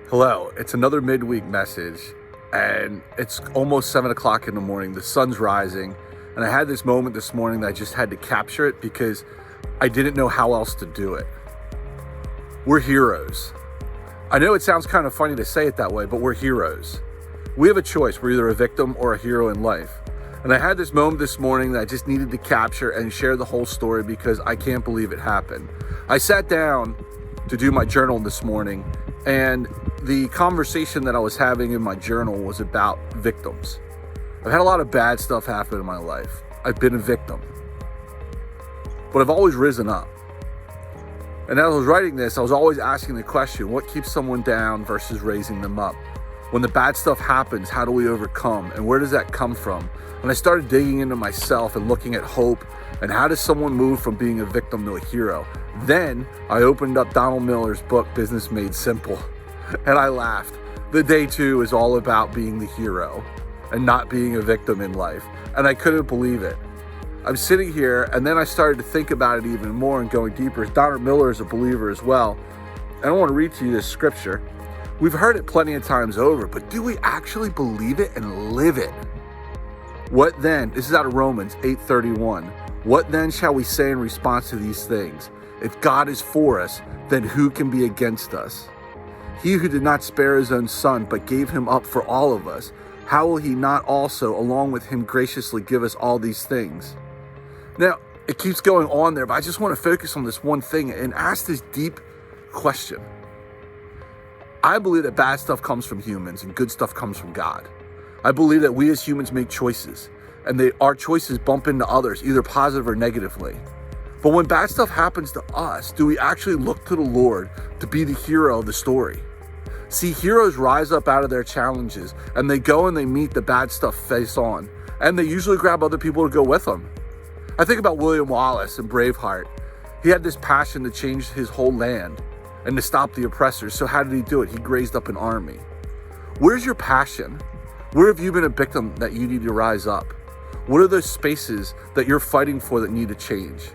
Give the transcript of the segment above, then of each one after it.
Hello, it's another midweek message, and it's almost 7 o'clock in the morning. The sun's rising, and I had this moment this morning that I just had to capture it because I didn't know how else to do it. We're heroes. I know it sounds kind of funny to say it that way, but we're heroes. We have a choice. We're either a victim or a hero in life. And I had this moment this morning that I just needed to capture and share the whole story because I can't believe it happened. I sat down to do my journal this morning, and the conversation that I was having in my journal was about victims. I've had a lot of bad stuff happen in my life. I've been a victim. But I've always risen up. And as I was writing this, I was always asking the question, what keeps someone down versus raising them up? When the bad stuff happens, how do we overcome? And where does that come from? And I started digging into myself and looking at hope and how does someone move from being a victim to a hero? Then I opened up Donald Miller's book, Business Made Simple, and I laughed. The day two is all about being the hero and not being a victim in life. And I couldn't believe it. I'm sitting here, and then I started to think about it even more and going deeper. Donald Miller is a believer as well. And I want to read to you this scripture. We've heard it plenty of times over, but do we actually believe it and live it? What then? This is out of Romans 8:31. What then shall we say in response to these things? If God is for us, then who can be against us? He who did not spare his own son, but gave him up for all of us, how will he not also, along with him, graciously give us all these things? Now, it keeps going on there, but I just want to focus on this one thing and ask this deep question. I believe that bad stuff comes from humans and good stuff comes from God. I believe that we as humans make choices, and our choices bump into others, either positive or negatively. But when bad stuff happens to us, do we actually look to the Lord to be the hero of the story? See, heroes rise up out of their challenges, and they go and they meet the bad stuff face on, and they usually grab other people to go with them. I think about William Wallace in Braveheart. He had this passion to change his whole land and to stop the oppressors. So how did he do it? He raised up an army. Where's your passion? Where have you been a victim that you need to rise up? What are those spaces that you're fighting for that need to change?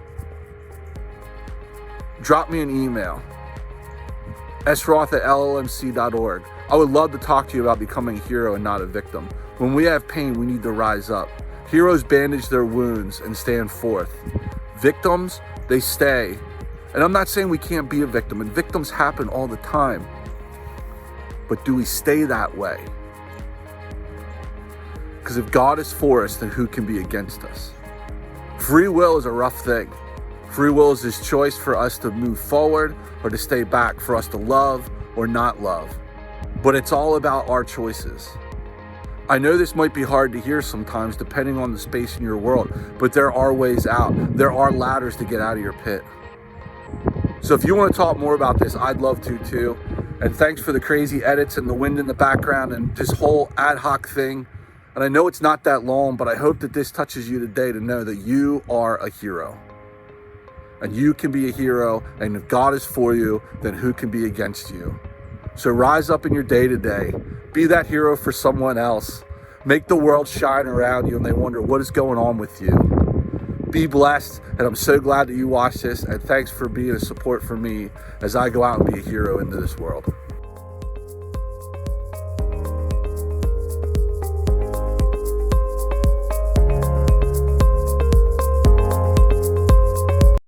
Drop me an email, sroth@llmc.org. I would love to talk to you about becoming a hero and not a victim. When we have pain, we need to rise up. Heroes bandage their wounds and stand forth. Victims, they stay. And I'm not saying we can't be a victim, and victims happen all the time. But do we stay that way? Because if God is for us, then who can be against us? Free will is a rough thing. Free will is this choice for us to move forward or to stay back, for us to love or not love. But it's all about our choices. I know this might be hard to hear sometimes, depending on the space in your world, but there are ways out. There are ladders to get out of your pit. So if you want to talk more about this, I'd love to too. And thanks for the crazy edits and the wind in the background and this whole ad hoc thing. And I know it's not that long, but I hope that this touches you today to know that you are a hero. And you can be a hero, and if God is for you, then who can be against you? So rise up in your day to day. Be that hero for someone else. Make the world shine around you and they wonder what is going on with you. Be blessed, and I'm so glad that you watched this, and thanks for being a support for me as I go out and be a hero into this world.